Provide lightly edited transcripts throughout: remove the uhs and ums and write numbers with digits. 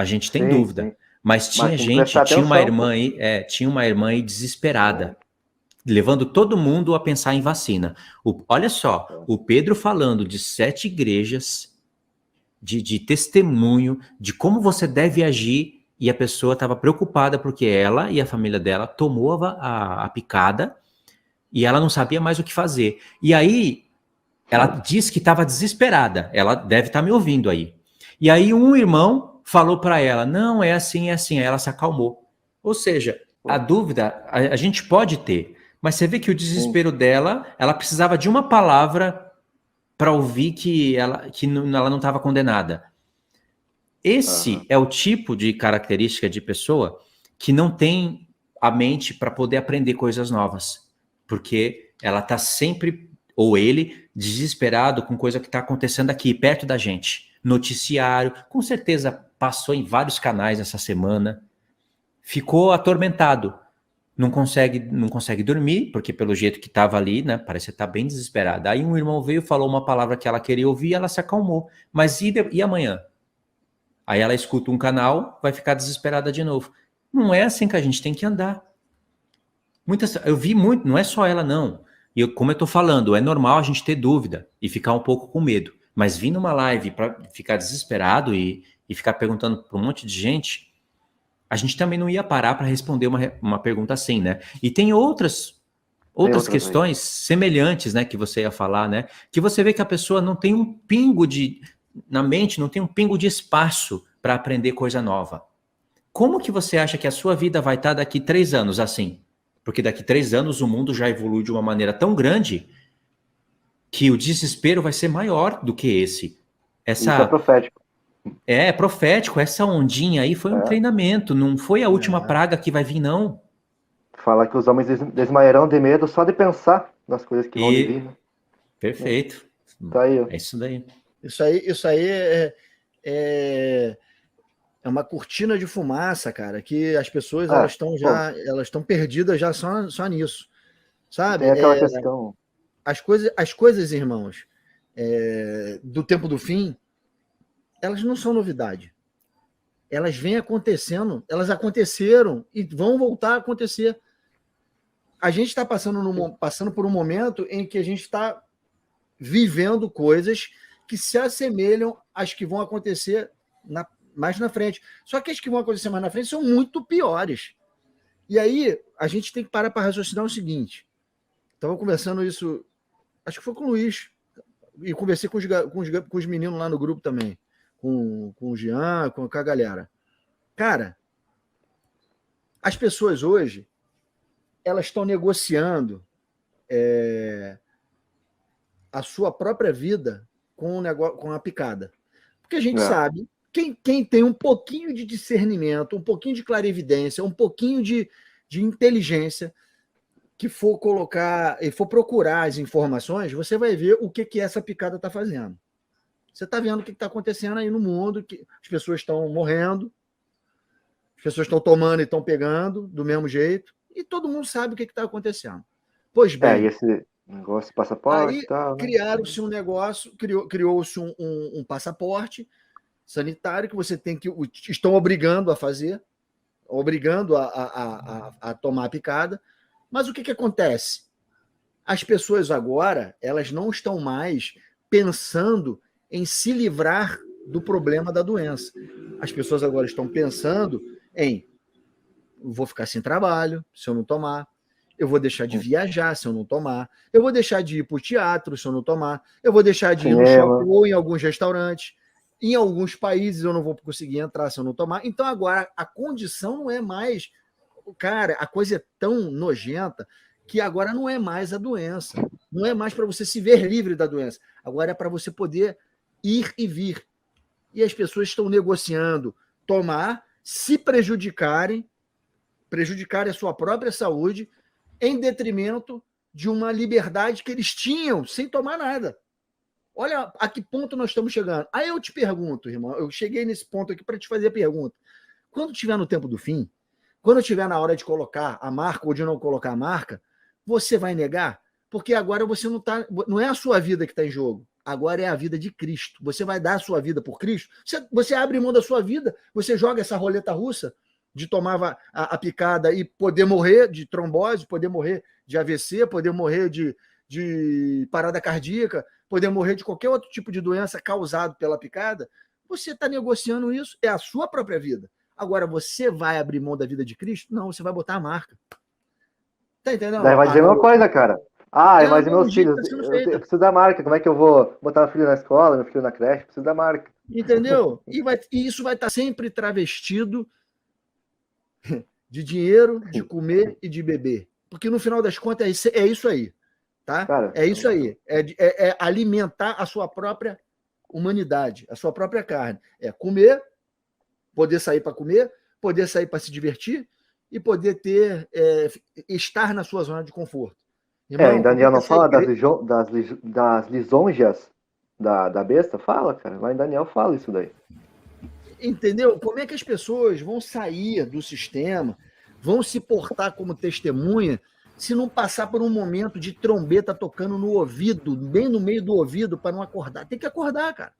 A gente tem Sim, dúvida. sim. Mas tinha tem que prestar tinha uma atenção, irmã pô. aí, tinha uma irmã aí desesperada, levando todo mundo a pensar em vacina. Olha só, o Pedro falando de 7 igrejas, de testemunho, de como você deve agir, e a pessoa estava preocupada porque ela e a família dela tomou a picada e ela não sabia mais o que fazer. E aí, ela disse que estava desesperada. Ela deve estar me ouvindo aí. E aí, um irmão falou para ela: não, é assim, é assim. Aí ela se acalmou. Ou seja, a Pô, dúvida a gente pode ter, mas você vê que o sim. desespero dela, ela precisava de uma palavra para ouvir ela não estava condenada. Esse Aham. é o tipo de característica de pessoa que não tem a mente para poder aprender coisas novas, porque ela está sempre, ou ele, desesperado com coisa que está acontecendo aqui, perto da gente. Noticiário, com certeza passou em vários canais essa semana, ficou atormentado, não consegue dormir, porque pelo jeito que estava ali, né, parece estar bem desesperada. Aí um irmão veio, falou uma palavra que ela queria ouvir, ela se acalmou. Mas e amanhã? Aí ela escuta um canal, vai ficar desesperada de novo. Não é assim que a gente tem que andar. Eu vi muito, não é só ela não. E como eu tô falando, é normal a gente ter dúvida e ficar um pouco com medo. Mas vir numa live para ficar desesperado e ficar perguntando para um monte de gente, a gente também não ia parar para responder uma pergunta assim, né? E tem Tem outras outras aí. questões semelhantes, né, que você ia falar, né? Que você vê que a pessoa não tem um pingo na mente, não tem um pingo de espaço para aprender coisa nova. Como que você acha que a sua vida vai estar daqui 3 anos assim? Porque daqui 3 anos o mundo já evolui de uma maneira tão grande que o desespero vai ser maior do que esse. Isso é Essa profético. é profético, essa ondinha aí foi um É. treinamento, não foi a última É. praga que vai vir, não. Falar que os homens desmaiarão de medo só de pensar nas coisas que vão de vir, E né? perfeito. Tá aí, ó. É isso daí. Isso aí é, é uma cortina de fumaça, cara, que as pessoas Ah, pô, elas estão perdidas já só nisso, sabe? tem aquela questão. As coisas, irmãos, do tempo do fim, elas não são novidade. Elas vêm acontecendo, elas aconteceram e vão voltar a acontecer. A gente está passando por um momento em que a gente está vivendo coisas que se assemelham às que vão acontecer mais na frente. Só que as que vão acontecer mais na frente são muito piores. E aí a gente tem que parar para raciocinar o seguinte. Estava conversando isso, acho que foi com o Luiz, e conversei com os meninos lá no grupo também, com o Jean, com a galera. Cara, as pessoas hoje, elas estão negociando a sua própria vida com a picada. Porque a gente É, sabe, quem tem um pouquinho de discernimento, um pouquinho de clarividência, um pouquinho de inteligência, que for colocar e for procurar as informações, você vai ver o que essa picada está fazendo. Você está vendo o que está acontecendo aí no mundo, que as pessoas estão morrendo, as pessoas estão tomando e estão pegando do mesmo jeito, e todo mundo sabe o que está acontecendo. Pois e bem, esse negócio de passaporte e aí tal, né? criaram-se um negócio, criou-se um passaporte sanitário que você tem que. Estão obrigando a fazer, obrigando a tomar a picada. Mas o que acontece? As pessoas agora, elas não estão mais pensando em se livrar do problema da doença. As pessoas agora estão pensando em vou ficar sem trabalho se eu não tomar, eu vou deixar de viajar se eu não tomar, eu vou deixar de ir para o teatro se eu não tomar, eu vou deixar de ir no shopping Cinema. ou em alguns restaurantes. Em alguns países eu não vou conseguir entrar se eu não tomar. Então agora a condição não é mais. Cara, a coisa é tão nojenta que agora não é mais a doença. Não é mais para você se ver livre da doença. Agora é para você poder ir e vir. E as pessoas estão negociando tomar, se prejudicarem a sua própria saúde, em detrimento de uma liberdade que eles tinham sem tomar nada. Olha a que ponto nós estamos chegando. Aí eu te pergunto, irmão, eu cheguei nesse ponto aqui para te fazer a pergunta. Quando estiver no tempo do fim, quando estiver na hora de colocar a marca ou de não colocar a marca, você vai negar? Porque agora você não é a sua vida que está em jogo. agora é a vida de Cristo. Você vai dar a sua vida por Cristo, você abre mão da sua vida, você joga essa roleta russa de tomar a picada e poder morrer de trombose, poder morrer de AVC, poder morrer de parada cardíaca, poder morrer de qualquer outro tipo de doença causado pela picada. Você está negociando isso, é a sua própria vida. Agora, você vai abrir mão da vida de Cristo? Não, você vai botar a marca. Tá entendendo? Daí vai dizer uma coisa, cara. Mas meus filhos, tá sendo eu feita. preciso da marca. Como é que eu vou botar meu filho na escola, meu filho na creche? Preciso da marca. Entendeu? E isso vai estar sempre travestido de dinheiro, de comer e de beber. Porque no final das contas é isso aí. Tá? Cara, é isso aí. É alimentar a sua própria humanidade, a sua própria carne. É comer, poder sair para comer, poder sair para se divertir e poder estar na sua zona de conforto. Irmão, em Daniel não fala das lisonjas da besta? Fala, cara. Lá em Daniel fala isso daí. Entendeu? Como é que as pessoas vão sair do sistema, vão se portar como testemunha, se não passar por um momento de trombeta tocando no ouvido, bem no meio do ouvido, para não acordar? Tem que acordar, cara.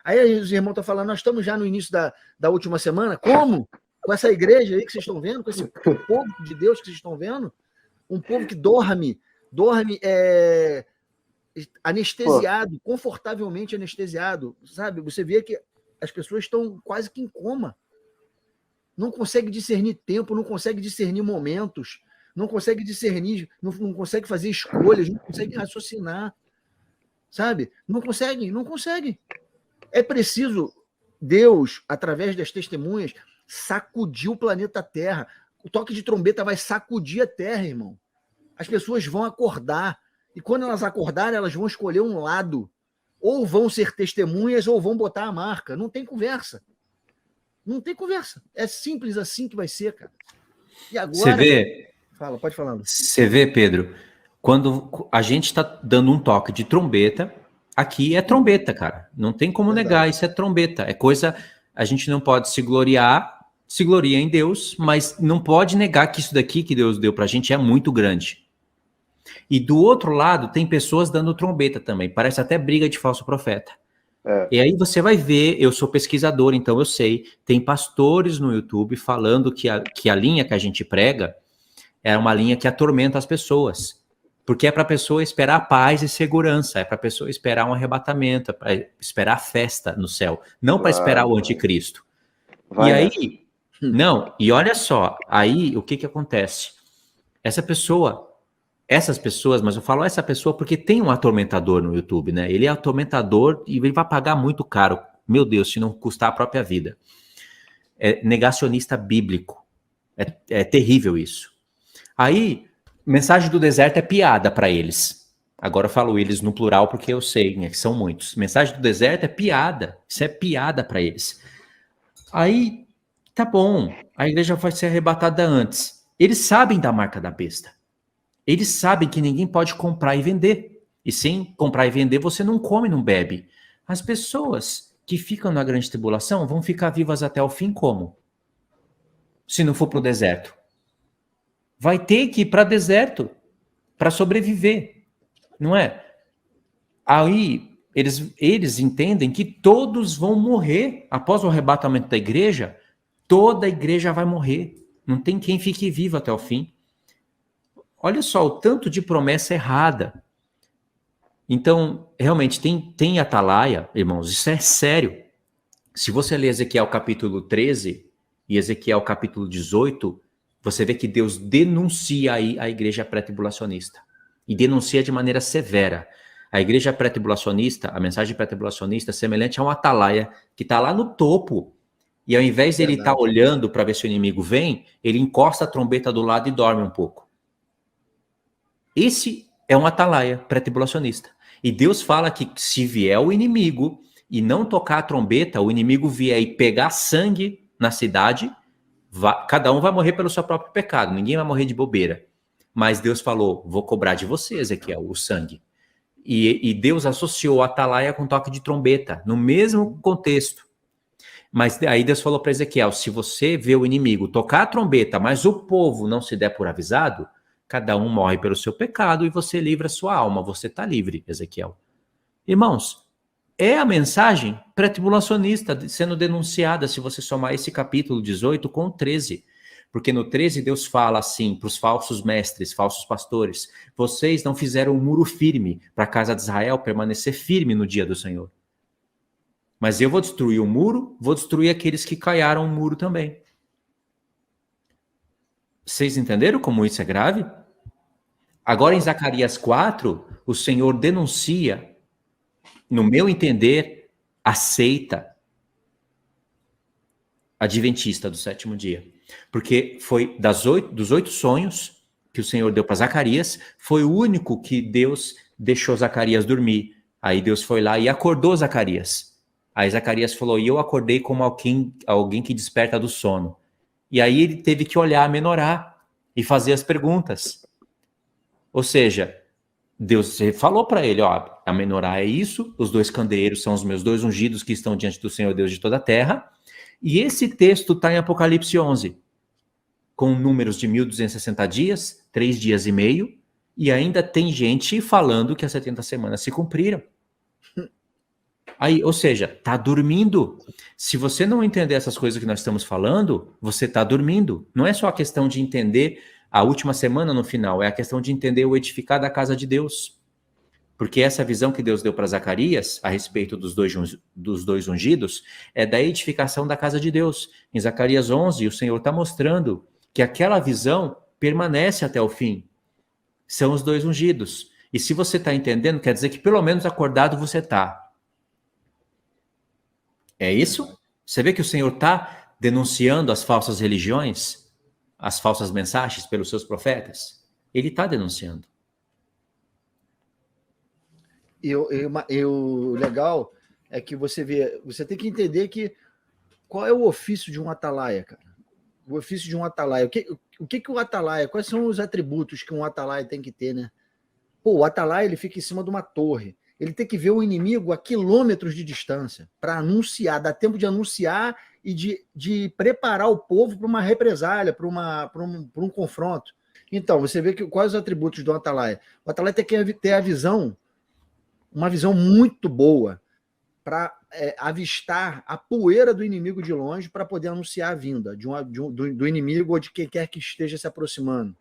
Aí os irmãos estão falando, nós estamos já no início da última semana. Como? Com essa igreja aí que vocês estão vendo, com esse povo de Deus que vocês estão vendo, um povo que dorme anestesiado, confortavelmente anestesiado, sabe? Você vê que as pessoas estão quase que em coma. Não consegue discernir tempo, não consegue discernir momentos, não consegue discernir, não consegue fazer escolhas, não consegue raciocinar, sabe? Não consegue. É preciso Deus, através das testemunhas, sacudir o planeta Terra. O toque de trombeta vai sacudir a Terra, irmão. As pessoas vão acordar. E quando elas acordarem, elas vão escolher um lado. Ou vão ser testemunhas, ou vão botar a marca. Não tem conversa. Não tem conversa. É simples assim que vai ser, cara. E agora... Você vê... Pode falar. Você vê, Pedro, quando a gente está dando um toque de trombeta, aqui é trombeta, cara. Não tem como negar, isso é trombeta. É coisa... A gente não pode se gloriar, se gloria em Deus, mas não pode negar que isso daqui que Deus deu pra gente é muito grande. E do outro lado, tem pessoas dando trombeta também. Parece até briga de falso profeta. E aí você vai ver, eu sou pesquisador, então eu sei, tem pastores no YouTube falando que a linha que a gente prega é uma linha que atormenta as pessoas. Porque é para a pessoa esperar paz e segurança, é para a pessoa esperar um arrebatamento, é para esperar a festa no céu, não para esperar o anticristo. E aí, e olha só, aí o que acontece? Essas pessoas, mas eu falo essa pessoa porque tem um atormentador no YouTube, né? Ele é atormentador e ele vai pagar muito caro. Meu Deus, se não custar a própria vida. É negacionista bíblico. É terrível isso. Aí, mensagem do deserto é piada para eles. Agora eu falo eles no plural porque eu sei, né, que são muitos. Mensagem do deserto é piada. Isso é piada para eles. Aí, tá bom. A igreja vai ser arrebatada antes. Eles sabem da marca da besta. Eles sabem que ninguém pode comprar e vender. E sem comprar e vender, você não come, não bebe. As pessoas que ficam na grande tribulação vão ficar vivas até o fim como? Se não for para o deserto. Vai ter que ir para deserto para sobreviver, não é? Aí eles entendem que todos vão morrer após o arrebatamento da igreja. Toda a igreja vai morrer. Não tem quem fique vivo até o fim. Olha só o tanto de promessa errada. Então, realmente, tem atalaia, irmãos, isso é sério. Se você ler Ezequiel capítulo 13 e Ezequiel capítulo 18, você vê que Deus denuncia aí a igreja pré-tribulacionista. E denuncia de maneira severa. A igreja pré-tribulacionista, a mensagem pré-tribulacionista é semelhante a um atalaia que está lá no topo. E ao invés de ele estar olhando para ver se o inimigo vem, ele encosta a trombeta do lado e dorme um pouco. Esse é um atalaia pré-tribulacionista. E Deus fala que se vier o inimigo e não tocar a trombeta, o inimigo vier e pegar sangue na cidade, cada um vai morrer pelo seu próprio pecado. Ninguém vai morrer de bobeira. Mas Deus falou, vou cobrar de vocês aqui, o sangue. E Deus associou o atalaia com toque de trombeta, no mesmo contexto. Mas aí Deus falou para Ezequiel, se você vê o inimigo tocar a trombeta, mas o povo não se der por avisado, cada um morre pelo seu pecado e você livra a sua alma. Você está livre, Ezequiel. Irmãos, é a mensagem pré-tribulacionista sendo denunciada, se você somar esse capítulo 18 com o 13. Porque no 13 Deus fala assim para os falsos mestres, falsos pastores: vocês não fizeram um muro firme para a casa de Israel permanecer firme no dia do Senhor. Mas eu vou destruir o muro, vou destruir aqueles que caiaram o muro também. Vocês entenderam como isso é grave? Agora em Zacarias 4, o Senhor denuncia, no meu entender, a seita adventista do sétimo dia. Porque foi dos 8 sonhos que o Senhor deu para Zacarias, foi o único que Deus deixou Zacarias dormir. Aí Deus foi lá e acordou Zacarias. Aí Zacarias falou: e eu acordei como alguém que desperta do sono. E aí ele teve que olhar a menorá e fazer as perguntas. Ou seja, Deus falou para ele: ó, a menorá é isso, os 2 candeeiros são os meus 2 ungidos que estão diante do Senhor Deus de toda a terra. E esse texto está em Apocalipse 11, com números de 1260 dias, 3 dias e meio, e ainda tem gente falando que as 70 semanas se cumpriram. Aí, ou seja, tá dormindo. Se você não entender essas coisas que nós estamos falando, você tá dormindo. Não é só a questão de entender a última semana no final, é a questão de entender o edificar da casa de Deus. Porque essa visão que Deus deu para Zacarias, a respeito dos dois ungidos, é da edificação da casa de Deus. Em Zacarias 11, o Senhor está mostrando que aquela visão permanece até o fim. São os 2 ungidos. E se você está entendendo, quer dizer que pelo menos acordado você está. É isso? Você vê que o Senhor está denunciando as falsas religiões, as falsas mensagens pelos seus profetas? Ele está denunciando. E o legal é que você tem que entender que qual é o ofício de um atalaia, cara. O ofício de um atalaia. O que o atalaia, quais são os atributos que um atalaia tem que ter, né? Pô, o atalaia, ele fica em cima de uma torre. Ele tem que ver o inimigo a quilômetros de distância para anunciar, dar tempo de anunciar e de preparar o povo para uma represália, para um confronto. Então, você vê que quais os atributos do atalaia? O atalaia tem que ter a visão, uma visão muito boa para avistar a poeira do inimigo de longe para poder anunciar a vinda do inimigo ou de quem quer que esteja se aproximando.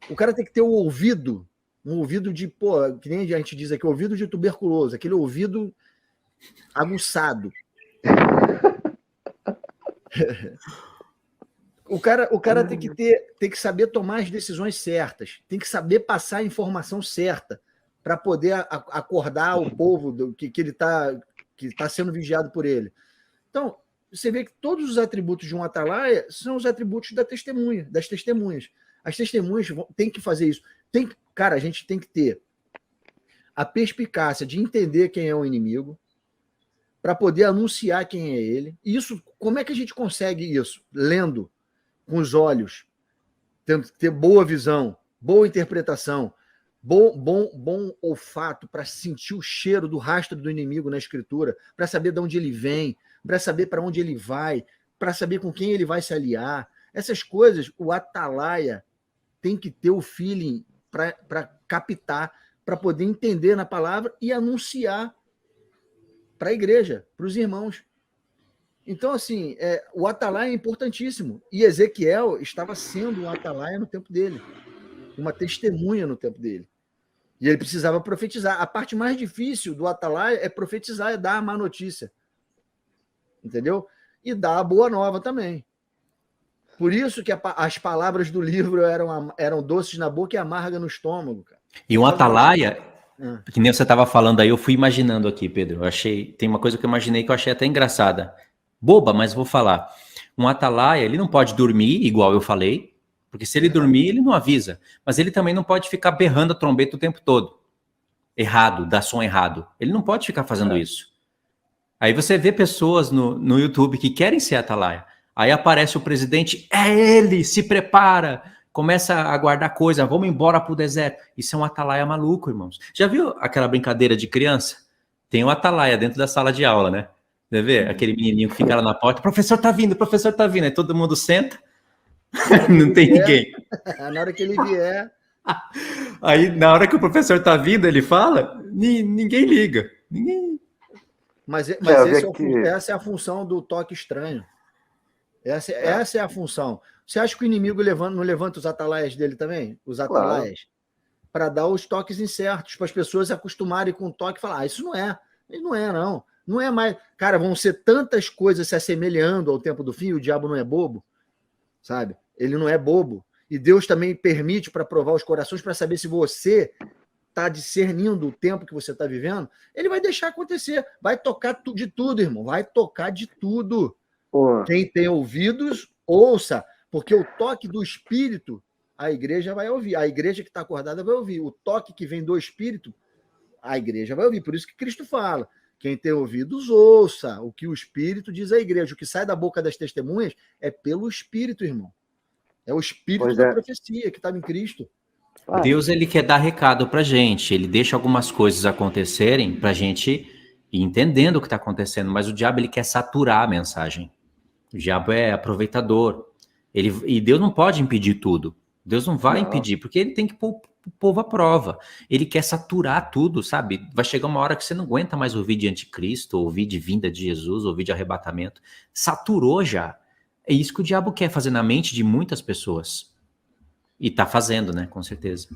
O cara tem que ter o ouvido, um ouvido de, que nem a gente diz aqui, ouvido de tuberculoso, aquele ouvido aguçado. O cara tem que saber tomar as decisões certas, tem que saber passar a informação certa, para poder acordar o povo que ele está sendo vigiado por ele. Então, você vê que todos os atributos de um atalaia são os atributos das testemunhas. As testemunhas têm que fazer isso. Cara, a gente tem que ter a perspicácia de entender quem é o inimigo, para poder anunciar quem é ele. E isso, como é que a gente consegue isso? Lendo com os olhos, tendo que ter boa visão, boa interpretação, bom olfato para sentir o cheiro do rastro do inimigo na escritura, para saber de onde ele vem, para saber para onde ele vai, para saber com quem ele vai se aliar. Essas coisas, o atalaia tem que ter o feeling para captar, para poder entender na palavra e anunciar para a igreja, para os irmãos. Então, assim, o atalaia é importantíssimo. E Ezequiel estava sendo um atalaia no tempo dele, uma testemunha no tempo dele. E ele precisava profetizar. A parte mais difícil do atalaia é profetizar, é dar a má notícia. Entendeu? E dar a boa nova também. Por isso que as palavras do livro eram doces na boca e amargas no estômago, cara. E um atalaia, que nem você estava falando aí, eu fui imaginando aqui, Pedro. Tem uma coisa que eu imaginei que eu achei até engraçada. Boba, mas vou falar. Um atalaia, ele não pode dormir, igual eu falei, porque se ele dormir, ele não avisa. Mas ele também não pode ficar berrando a trombeta o tempo todo. Errado, dar som errado. Ele não pode ficar fazendo isso. Aí você vê pessoas no YouTube que querem ser atalaia. Aí aparece o presidente, é ele, se prepara, começa a guardar coisa, vamos embora pro deserto. Isso é um atalaia maluco, irmãos. Já viu aquela brincadeira de criança? Tem um atalaia dentro da sala de aula, né? Você vê? Aquele menininho que fica lá na porta, professor tá vindo, aí todo mundo senta, não tem ninguém. Na hora que ele vier, Aí, na hora que o professor tá vindo, ele fala, ninguém liga. Ninguém. Mas eu vi essa é a função do toque estranho. Essa é a função. Você acha que o inimigo não levanta os atalaias dele também? Os atalaias? Para dar os toques incertos, para as pessoas se acostumarem com o toque e falar, isso não é. Não é, não. Não é mais. Cara, vão ser tantas coisas se assemelhando ao tempo do fim, o diabo não é bobo, sabe? Ele não é bobo. E Deus também permite para provar os corações, para saber se você está discernindo o tempo que você está vivendo. Ele vai deixar acontecer. Vai tocar de tudo, irmão. Vai tocar de tudo. Quem tem ouvidos, ouça. Porque o toque do Espírito, a igreja vai ouvir. A igreja que está acordada vai ouvir. O toque que vem do Espírito, a igreja vai ouvir. Por isso que Cristo fala. Quem tem ouvidos, ouça o que o Espírito diz à igreja. O que sai da boca das testemunhas é pelo Espírito, irmão. É o Espírito da profecia que estava em Cristo. Deus, ele quer dar recado pra gente. Ele deixa algumas coisas acontecerem pra gente ir entendendo o que está acontecendo. Mas o diabo, ele quer saturar a mensagem. O diabo é aproveitador. E Deus não pode impedir tudo. Deus não vai impedir, porque ele tem que pôr o povo à prova. Ele quer saturar tudo, sabe? Vai chegar uma hora que você não aguenta mais ouvir de anticristo, ouvir de vinda de Jesus, ouvir de arrebatamento. Saturou já. É isso que o diabo quer fazer na mente de muitas pessoas. E tá fazendo, né? Com certeza.